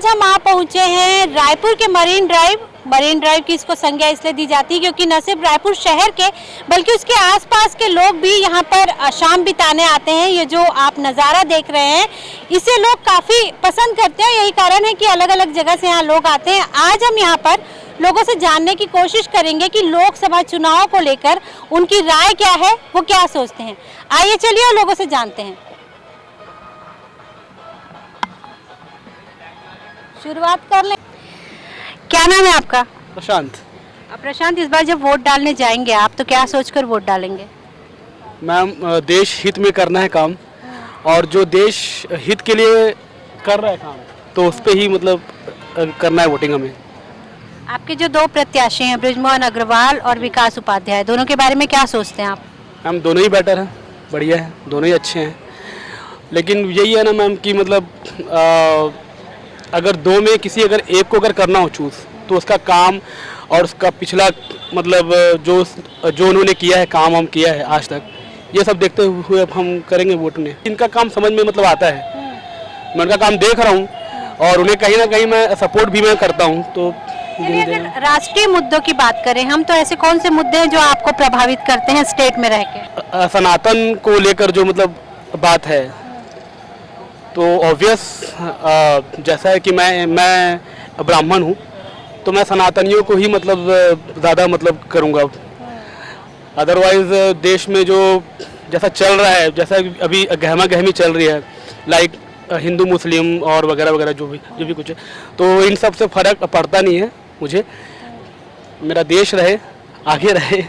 आज हम आ पहुंचे हैं रायपुर के मरीन ड्राइव की इसको संज्ञा इसलिए दी जाती है क्योंकि न सिर्फ रायपुर शहर के बल्कि उसके आसपास के लोग भी यहाँ पर शाम बिताने आते हैं। ये जो आप नज़ारा देख रहे हैं इसे लोग काफ़ी पसंद करते हैं, यही कारण है कि अलग अलग जगह से यहाँ लोग आते हैं। आज हम यहाँ पर लोगों से जानने की कोशिश करेंगे कि लोकसभा चुनाव को लेकर उनकी राय क्या है, वो क्या सोचते हैं। आइए चलिए और लोगों से जानते हैं। शुरुआत कर ले। क्या नाम है आपका? प्रशांत। प्रशांत, इस बार जब वोट डालने जाएंगे आप तो क्या सोचकर वोट डालेंगे? मैम, देश हित में करना है काम, और जो देश हित के लिए कर रहा है काम तो उस पे ही मतलब करना है वोटिंग हमें। आपके जो दो प्रत्याशी हैं बृजमोहन अग्रवाल और विकास उपाध्याय, दोनों के बारे में क्या सोचते हैं आप? मैम, दोनों ही बेटर हैं, बढ़िया है, दोनों ही अच्छे हैं। लेकिन यही है ना मैम कि मतलब अगर दो में किसी अगर एक को अगर करना हो चूज़ तो उसका काम और उसका पिछला मतलब जो उन्होंने किया है, काम हम किया है आज तक, ये सब देखते हुए अब हम करेंगे वोट में। इनका काम समझ में मतलब आता है, मैं उनका काम देख रहा हूँ और उन्हें कहीं ना कहीं मैं सपोर्ट भी मैं करता हूँ। तो अगर राष्ट्रीय मुद्दों की बात करें हम तो ऐसे कौन से मुद्दे हैं जो आपको प्रभावित करते हैं स्टेट में रह के? सनातन को लेकर जो मतलब बात है तो ऑब्वियस जैसा है कि मैं ब्राह्मण हूँ तो मैं सनातनियों को ही मतलब ज़्यादा मतलब करूँगा। अदरवाइज़ देश में जो जैसा चल रहा है, जैसा अभी गहमा गहमी चल रही है, लाइक हिंदू मुस्लिम और वगैरह वगैरह जो भी कुछ है, तो इन सब से फ़र्क पड़ता नहीं है मुझे। मेरा देश रहे, आगे रहे,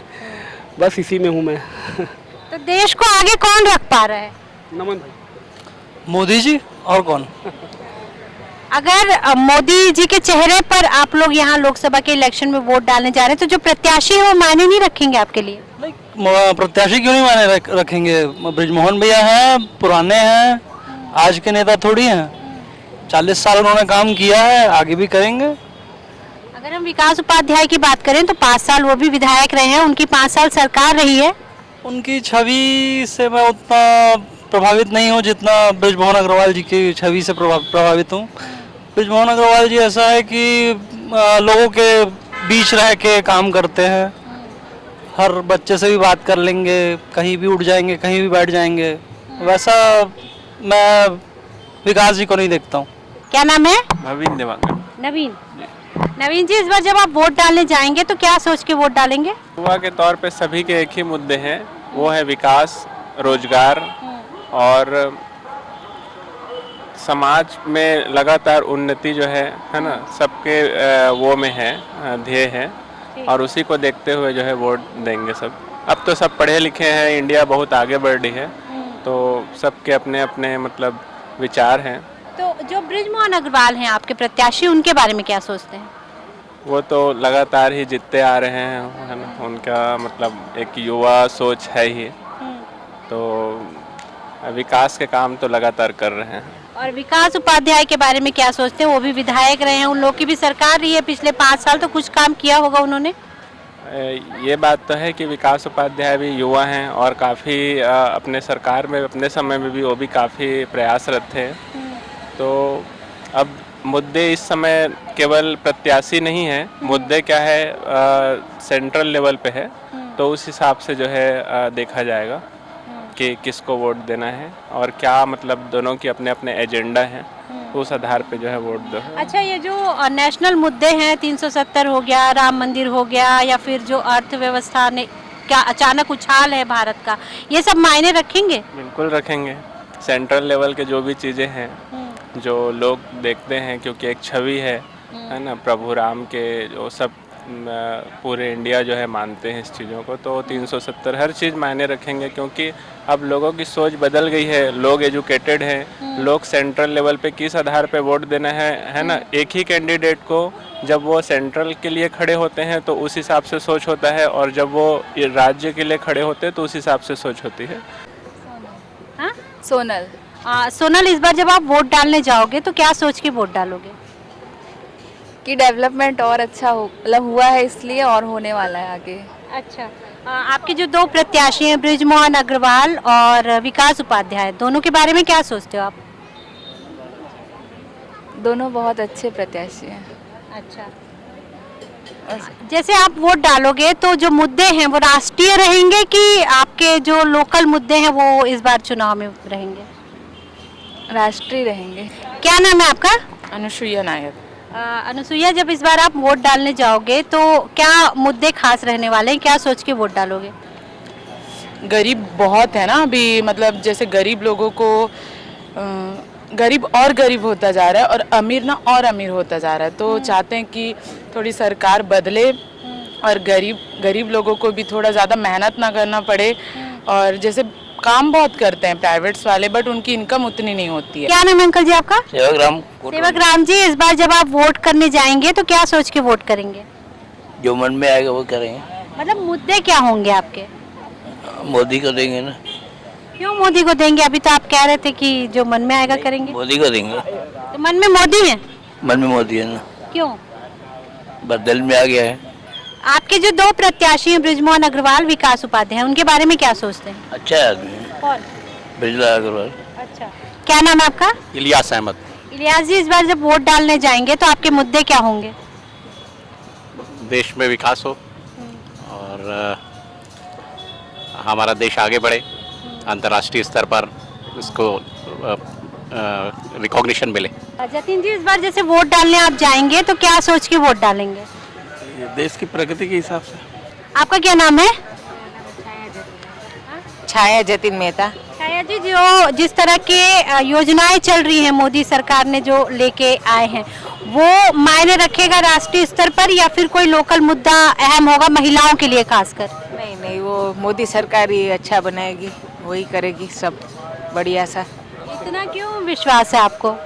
बस इसी में हूँ मैं। तो देश को आगे कौन रख पा रहा है? नमन भाई। मोदी जी, और कौन? अगर मोदी जी के चेहरे पर आप लोग यहाँ लोकसभा के इलेक्शन में वोट डालने जा रहे हैं तो जो प्रत्याशी है वो मायने नहीं रखेंगे आपके लिए? प्रत्याशी क्यों नहीं मायने रखेंगे? बृजमोहन भैया हैं, पुराने हैं, आज के नेता थोड़ी हैं। 40 साल उन्होंने काम किया है, आगे भी करेंगे। अगर हम विकास उपाध्याय की बात करें तो 5 साल वो भी विधायक रहे हैं, उनकी 5 साल सरकार रही है। उनकी छवि से मैं उतना प्रभावित नहीं हूँ जितना बृजमोहन अग्रवाल जी की छवि से प्रभावित हूँ। बृजमोहन अग्रवाल जी ऐसा है कि लोगों के बीच रह के काम करते हैं, हर बच्चे से भी बात कर लेंगे, कहीं भी उठ जाएंगे, कहीं भी बैठ जाएंगे। वैसा मैं विकास जी को नहीं देखता हूँ। क्या नाम है? नवीन देवांगन। नवीन जी, इस बार जब आप वोट डालने जाएंगे तो क्या सोच के वोट डालेंगे? युवा के तौर पे सभी के एक ही मुद्दे हैं, वो है विकास, रोजगार और समाज में लगातार उन्नति जो है ना, सबके वो में है, ध्येय है, और उसी को देखते हुए जो है वोट देंगे सब। अब तो सब पढ़े लिखे हैं, इंडिया बहुत आगे बढ़ रही है, तो सबके अपने अपने मतलब विचार हैं। तो जो बृजमोहन अग्रवाल हैं आपके प्रत्याशी, उनके बारे में क्या सोचते हैं? वो तो लगातार ही जीतते आ रहे हैं, है ना, उनका मतलब एक युवा सोच है ही, तो विकास के काम तो लगातार कर रहे हैं। और विकास उपाध्याय के बारे में क्या सोचते हैं? वो भी विधायक रहे हैं, उन लोग की भी सरकार रही है पिछले 5 साल, तो कुछ काम किया होगा उन्होंने। ये बात तो है कि विकास उपाध्याय भी युवा हैं और काफ़ी अपने सरकार में अपने समय में भी वो भी काफ़ी प्रयासरत थे। तो अब मुद्दे इस समय केवल प्रत्याशी नहीं है, मुद्दे क्या है सेंट्रल लेवल पे है, तो उस हिसाब से जो है देखा जाएगा कि किसको वोट देना है और क्या मतलब दोनों की अपने अपने एजेंडा हैं, उस आधार पे जो है वोट दो। अच्छा, ये जो नेशनल मुद्दे हैं, 370 हो गया, राम मंदिर हो गया, या फिर जो अर्थव्यवस्था ने क्या अचानक उछाल है भारत का, ये सब मायने रखेंगे? बिल्कुल रखेंगे। सेंट्रल लेवल के जो भी चीज़ें हैं जो लोग देखते हैं, क्योंकि एक छवि है ना, प्रभु राम के, जो सब पूरे इंडिया जो है मानते हैं इस चीज़ों को, तो 370 हर चीज़ मायने रखेंगे, क्योंकि अब लोगों की सोच बदल गई है, लोग एजुकेटेड हैं, लोग सेंट्रल लेवल पे किस आधार पे वोट देना है ना, एक ही कैंडिडेट को जब वो सेंट्रल के लिए खड़े होते हैं तो उस हिसाब से सोच होता है, और जब वो राज्य के लिए खड़े होते हैं तो उस हिसाब से सोच होती है। सोनल, इस बार जब आप वोट डालने जाओगे तो क्या सोच के वोट डालोगे? कि डेवलपमेंट और अच्छा हो, मतलब हुआ है इसलिए और होने वाला है आगे। अच्छा, आपके जो दो प्रत्याशी हैं बृजमोहन अग्रवाल और विकास उपाध्याय, दोनों के बारे में क्या सोचते हो आप? दोनों बहुत अच्छे प्रत्याशी हैं। अच्छा, जैसे आप वोट डालोगे तो जो मुद्दे हैं वो राष्ट्रीय रहेंगे कि आपके जो लोकल मुद्दे हैं वो इस बार चुनाव में रहेंगे? राष्ट्रीय रहेंगे। क्या नाम है आपका? अनुसुईया नायक। अनुसुईया, जब इस बार आप वोट डालने जाओगे तो क्या मुद्दे खास रहने वाले हैं, क्या सोच के वोट डालोगे? गरीब बहुत है ना अभी, मतलब जैसे गरीब लोगों को गरीब और गरीब होता जा रहा है और अमीर ना और अमीर होता जा रहा है, तो चाहते हैं कि थोड़ी सरकार बदले और गरीब लोगों को भी थोड़ा ज़्यादा मेहनत ना करना पड़े। और जैसे काम बहुत करते हैं प्राइवेट्स वाले, बट उनकी इनकम उतनी नहीं होती है। क्या नाम है अंकल जी आपका? सेवक राम जी, इस बार जब आप वोट करने जाएंगे तो क्या सोच के वोट करेंगे? जो मन में आएगा वो करेंगे। मतलब मुद्दे क्या होंगे आपके? मोदी को देंगे ना। क्यों मोदी को देंगे? अभी तो आप कह रहे थे कि जो मन में आएगा करेंगे। मोदी को देंगे। तो मन में मोदी है? मन में मोदी है ना। क्यों? बदल में आ गया है। आपके जो दो प्रत्याशी हैं बृजमोहन अग्रवाल, विकास उपाध्याय, उनके बारे में क्या सोचते हैं? अच्छा आदमी है। कौन? बिजला अग्रवाल। अच्छा, क्या नाम है आपका? इलियास अहमद। इलियास जी, इस बार जब वोट डालने जाएंगे तो आपके मुद्दे क्या होंगे? देश में विकास हो और हमारा देश आगे बढ़े, अंतर्राष्ट्रीय स्तर पर इसको रिकॉग्निशन मिले। जतिन जी, इस बार जैसे वोट डालने आप जाएंगे तो क्या सोच के वोट डालेंगे? देश की प्रगति के हिसाब से। आपका क्या नाम है? छाया जतिन मेहता। छाया जी, जो जिस तरह के योजनाएं चल रही हैं मोदी सरकार ने जो लेके आए हैं, वो मायने रखेगा राष्ट्रीय स्तर पर या फिर कोई लोकल मुद्दा अहम होगा महिलाओं के लिए खासकर? नहीं, वो मोदी सरकार ही अच्छा बनाएगी, वही करेगी सब बढ़िया सा। इतना क्यों विश्वास है आपको?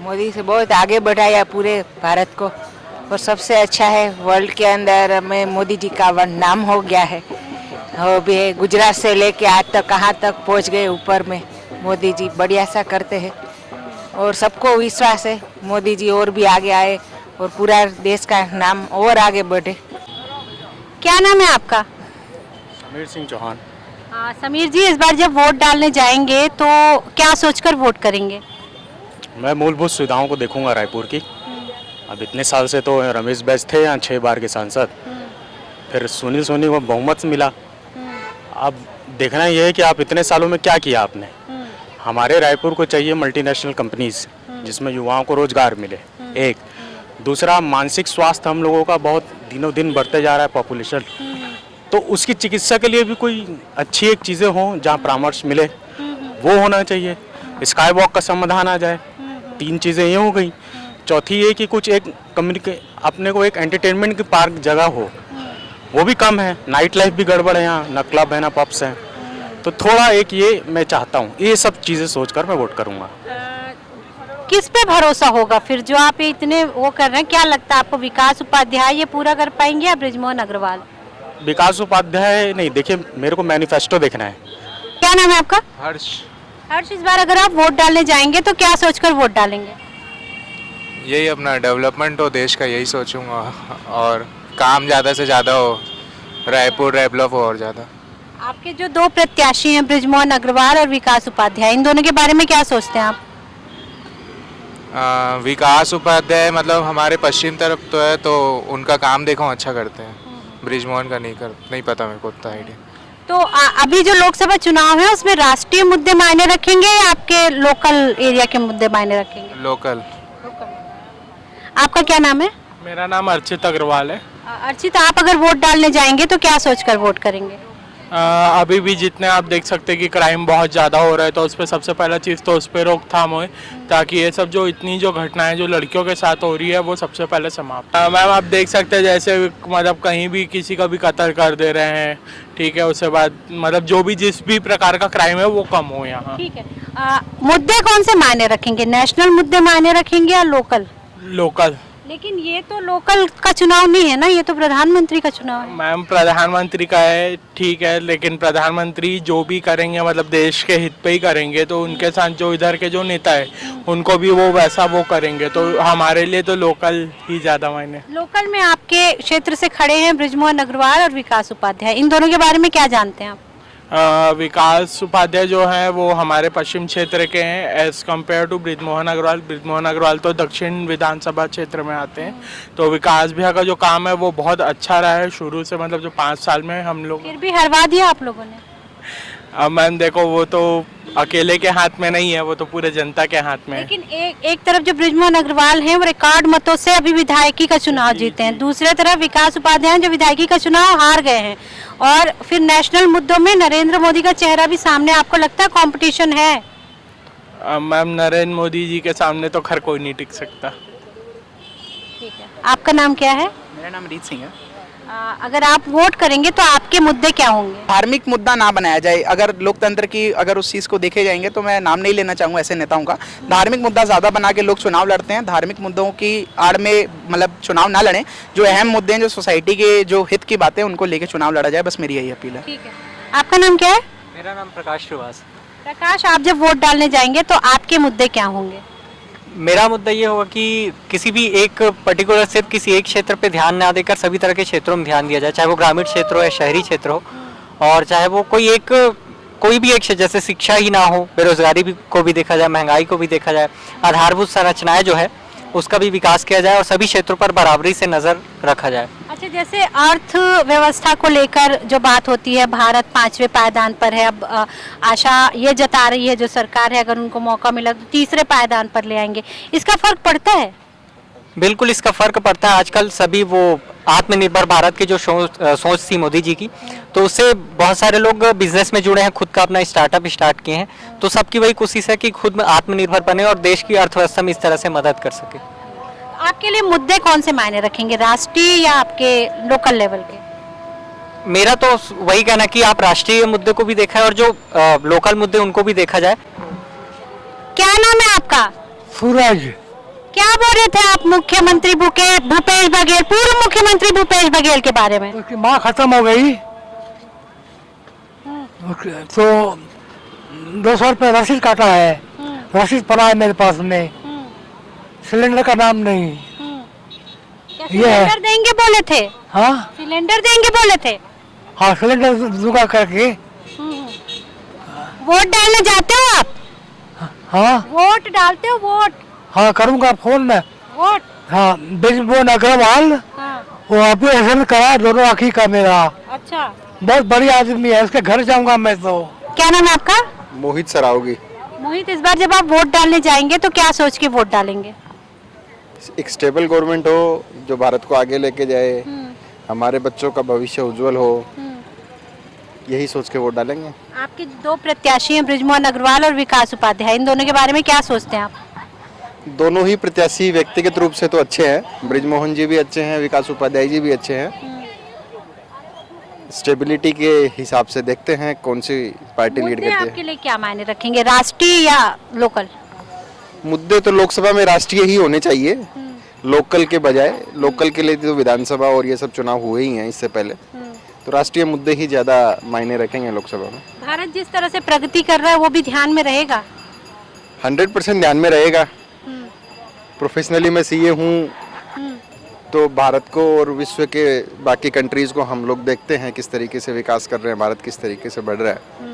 मोदी से बहुत आगे बढ़ाया पूरे भारत को, और सबसे अच्छा है वर्ल्ड के अंदर में मोदी जी का नाम हो गया है। वो भी गुजरात से लेके आज तक कहाँ तक पहुँच गए ऊपर में, मोदी जी बढ़िया सा करते हैं और सबको विश्वास है मोदी जी और भी आगे आए और पूरा देश का नाम और आगे बढ़े। क्या नाम है आपका? समीर सिंह चौहान। समीर जी, इस बार जब वोट डालने जाएंगे तो क्या सोचकर वोट करेंगे? मैं मूलभूत सुविधाओं को देखूंगा रायपुर की। अब इतने साल से तो रमेश बैस थे यहाँ 6 बार के सांसद, फिर सुनील सोनी को बहुमत मिला। अब देखना यह है कि आप इतने सालों में क्या किया आपने। हमारे रायपुर को चाहिए मल्टीनेशनल कंपनीज जिसमें युवाओं को रोजगार मिले, एक। दूसरा, मानसिक स्वास्थ्य हम लोगों का बहुत दिनों दिन बढ़ते जा रहा है पॉपुलेशन, तो उसकी चिकित्सा के लिए भी कोई अच्छी एक चीज़ें हों जहाँ परामर्श मिले, वो होना चाहिए। स्काई वॉक का समाधान आ जाए। 3 चीज़ें ये हो गई। चौथी ये कि कुछ एक अपने को एक एंटरटेनमेंट की पार्क जगह हो, वो भी कम है। नाइट लाइफ भी गड़बड़ है यहाँ, ना क्लब है ना पब्स हैं, तो थोड़ा एक ये मैं चाहता हूँ। ये सब चीज़ें सोचकर मैं वोट करूँगा। किस पे भरोसा होगा फिर जो आप ये इतने वो कर रहे हैं? क्या लगता है आपको, विकास उपाध्याय ये पूरा कर पाएंगे या बृजमोहन अग्रवाल? विकास उपाध्याय नहीं, देखिए मेरे को मैनिफेस्टो देखना है। क्या नाम है आपका? हर्ष। हर्ष, इस बार अगर आप वोट डालने जाएंगे तो क्या सोचकर वोट डालेंगे? यही अपना डेवलपमेंट हो देश का, यही सोचूंगा, और काम ज़्यादा से ज़्यादा हो, रायपुर डेवलप हो और ज़्यादा। आपके जो दो प्रत्याशी हैं बृजमोहन अग्रवाल और विकास उपाध्याय, इन दोनों के बारे में क्या सोचते हैं आप? विकास उपाध्याय मतलब हमारे पश्चिम तरफ तो है, तो उनका काम देखो अच्छा करते हैं। बृजमोहन का नहीं पता मेरे को उतना आइडिया। तो अभी जो लोकसभा चुनाव है उसमें राष्ट्रीय मुद्दे मायने रखेंगे या आपके लोकल एरिया के मुद्दे मायने रखेंगे? लोकल। आपका क्या नाम है? मेरा नाम अर्चित अग्रवाल है। अर्चित, आप अगर वोट डालने जाएंगे तो क्या सोचकर वोट करेंगे? अभी भी जितने आप देख सकते हैं कि क्राइम बहुत ज़्यादा हो रहा है, तो उस पर सबसे पहला चीज़ तो उस पर रोकथाम हो, ताकि ये सब जो इतनी जो घटनाएं जो लड़कियों के साथ हो रही है वो सबसे पहले समाप्त। मैम, आप देख सकते हैं जैसे मतलब कहीं भी किसी का भी कत्ल कर दे रहे हैं, ठीक है, उसके बाद मतलब जो भी जिस भी प्रकार का क्राइम है वो कम हो यहाँ। ठीक है, मुद्दे कौन से मायने रखेंगे? नेशनल मुद्दे मायने रखेंगे या लोकल? लोकल। लेकिन ये तो लोकल का चुनाव नहीं है ना, ये तो प्रधानमंत्री का चुनाव है। मैम, प्रधानमंत्री का है, ठीक है, लेकिन प्रधानमंत्री जो भी करेंगे मतलब देश के हित पे ही करेंगे, तो उनके साथ जो इधर के जो नेता है उनको भी वो वैसा वो करेंगे, तो हमारे लिए तो लोकल ही ज़्यादा मायने। लोकल में आपके क्षेत्र से खड़े हैं बृजमोहन अग्रवाल और विकास उपाध्याय, इन दोनों के बारे में क्या जानते हैं आप? विकास उपाध्याय जो हैं वो हमारे पश्चिम क्षेत्र के हैं as compare to Brijmohan Agrawal. Brijmohan Agrawal तो दक्षिण विधानसभा क्षेत्र में आते हैं। तो विकास भैया का जो काम है वो बहुत अच्छा रहा है शुरू से, मतलब जो 5 साल में हम लोग। फिर भी हरवा दिया आप लोगों ने। अब मैम देखो, वो तो अकेले के हाथ में नहीं है, वो तो पूरे जनता के हाथ में है। लेकिन एक तरफ जो बृजमोहन अग्रवाल हैं वो रिकॉर्ड मतों से अभी विधायकी का चुनाव जीते हैं, दूसरे तरफ विकास उपाध्याय जो विधायकी का चुनाव हार गए हैं, और फिर नेशनल मुद्दों में नरेंद्र मोदी का चेहरा भी सामने। आपको लगता है कंपटीशन है? मैम नरेंद्र मोदी जी के सामने तो खैर कोई नहीं टिक सकता। ठीक है, आपका नाम क्या है? मेरा नाम रीत सिंह है। अगर आप वोट करेंगे तो आपके मुद्दे क्या होंगे? धार्मिक मुद्दा ना बनाया जाए। अगर लोकतंत्र की अगर उस चीज़ को देखे जाएंगे तो मैं नाम नहीं लेना चाहूँगा ऐसे नेताओं का। धार्मिक मुद्दा ज़्यादा बना के लोग चुनाव लड़ते हैं। धार्मिक मुद्दों की आड़ में मतलब चुनाव ना लड़ें। जो अहम मुद्दे हैं, जो सोसाइटी के जो हित की बातें, उनको लेके चुनाव लड़ा जाए, बस मेरी यही अपील है। ठीक है, आपका नाम क्या है? मेरा नाम प्रकाश श्रीवास। प्रकाश, आप जब वोट डालने जाएंगे तो आपके मुद्दे क्या होंगे? मेरा मुद्दा ये होगा कि किसी भी एक पर्टिकुलर सिर्फ किसी एक क्षेत्र पे ध्यान ना देकर सभी तरह के क्षेत्रों में ध्यान दिया जाए, चाहे वो ग्रामीण क्षेत्र हो या शहरी क्षेत्र हो, और चाहे वो कोई भी एक क्षेत्र, जैसे शिक्षा ही ना हो, बेरोजगारी को भी देखा जाए, महंगाई को भी देखा जाए, आधारभूत संरचनाएं जो है उसका भी विकास किया जाए और सभी क्षेत्रों पर बराबरी से नजर रखा जाए। अच्छा, जैसे अर्थव्यवस्था को लेकर जो बात होती है, भारत 5वें पायदान पर है। अब आशा ये जता रही है जो सरकार है, अगर उनको मौका मिला तो 3रे पायदान पर ले आएंगे। इसका फर्क पड़ता है? बिल्कुल इसका फर्क पड़ता है। आजकल सभी वो आत्मनिर्भर भारत की जो सोच थी मोदी जी की, तो उससे बहुत सारे लोग बिजनेस में जुड़े हैं, खुद का अपना स्टार्टअप स्टार्ट किए हैं। तो सबकी वही कोशिश है कि खुद में आत्मनिर्भर बने और देश की अर्थव्यवस्था में इस तरह से मदद कर सके। आपके लिए मुद्दे कौन से मायने रखेंगे, राष्ट्रीय या आपके लोकल लेवल के? मेरा तो वही कहना कि आप राष्ट्रीय मुद्दे को भी देखा है और जो लोकल मुद्दे उनको भी देखा जाए। क्या नाम है आपका? सूरज। क्या बोल रहे थे आप मुख्यमंत्री भूपेश बघेल, पूर्व मुख्यमंत्री भूपेश बघेल के बारे में? उसकी माँ खत्म हो गई तो 200 रुपये रसीद काटा है, रसीद पड़ा है मेरे पास में, सिलेंडर का नाम नहीं। सिलेंडर देंगे बोले थे? हाँ, सिलेंडर देंगे बोले थे। हाँ, सिलेंडर जुगाड़ करके। वोट डालने जाते हो आप? हाँ, वोट डालते हो? वोट? हाँ, करूँगा फोन में वोट। हाँ, बृजमोहन अग्रवाल। हाँ। वो ऑपरेशन करा दोनों आँखी का मेरा। अच्छा, बहुत बढ़िया आदमी है, उसके घर जाऊंगा मैं तो। क्या नाम है आपका? मोहित सरावगी। मोहित, इस बार जब आप वोट डालने जाएंगे तो क्या सोच के वोट डालेंगे? एक स्टेबल गवर्नमेंट हो जो भारत को आगे लेके जाए, हमारे बच्चों का भविष्य उज्जवल हो, यही सोच के वोट डालेंगे। आपके 2 प्रत्याशी हैं, बृजमोहन अग्रवाल और विकास उपाध्याय, इन दोनों के बारे में क्या सोचते हैं आप? दोनों ही प्रत्याशी व्यक्तिगत रूप से तो अच्छे हैं, बृजमोहन जी भी अच्छे हैं, विकास उपाध्याय जी भी अच्छे हैं। स्टेबिलिटी के हिसाब से देखते हैं कौन सी पार्टी लीड करती है। आपके लिए क्या मायने रखेंगे, राष्ट्रीय या लोकल? मुद्दे तो लोकसभा में राष्ट्रीय ही होने चाहिए, लोकल के बजाय। लोकल के लिए तो विधानसभा और ये सब चुनाव हुए ही हैं इससे पहले, तो राष्ट्रीय मुद्दे ही ज्यादा मायने रखेंगे लोकसभा में। भारत जिस तरह से प्रगति कर रहा है वो भी ध्यान में रहेगा? 100% ध्यान में रहेगा। प्रोफेशनली मैं सीए हूँ, तो भारत को और विश्व के बाकी कंट्रीज को हम लोग देखते हैं किस तरीके से विकास कर रहे हैं, भारत किस तरीके से बढ़ रहा है,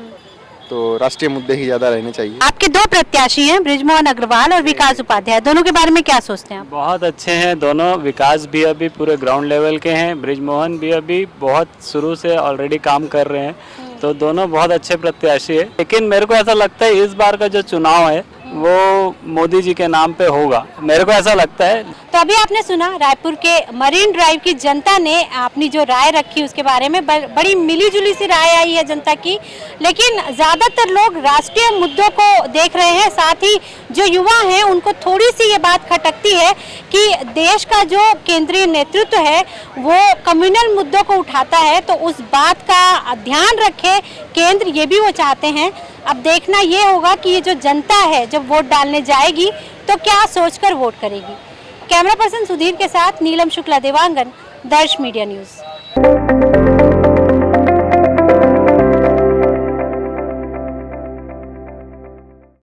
तो राष्ट्रीय मुद्दे ही ज्यादा रहने चाहिए। आपके 2 प्रत्याशी हैं, बृजमोहन अग्रवाल और विकास उपाध्याय, दोनों के बारे में क्या सोचते हैं आप? बहुत अच्छे हैं दोनों। विकास भी अभी पूरे ग्राउंड लेवल के हैं, बृजमोहन भी अभी बहुत शुरू से ऑलरेडी काम कर रहे हैं, तो दोनों बहुत अच्छे प्रत्याशी है। लेकिन मेरे को ऐसा लगता है इस बार का जो चुनाव है वो मोदी जी के नाम पे होगा, मेरे को ऐसा लगता है। तो अभी आपने सुना रायपुर के मरीन ड्राइव की जनता ने अपनी जो राय रखी उसके बारे में, बड़ी मिलीजुली सी राय आई है जनता की, लेकिन ज़्यादातर लोग राष्ट्रीय मुद्दों को देख रहे हैं। साथ ही जो युवा हैं उनको थोड़ी सी ये बात खटकती है कि देश का जो केंद्रीय नेतृत्व है वो कम्युनल मुद्दों को उठाता है, तो उस बात का ध्यान रखे केंद्र, ये भी वो चाहते हैं। अब देखना ये होगा कि ये जो जनता है जब वोट डालने जाएगी तो क्या सोचकर वोट करेगी। कैमरा पर्सन सुधीर के साथ नीलम शुक्ला, देवांगन, दर्श मीडिया न्यूज़।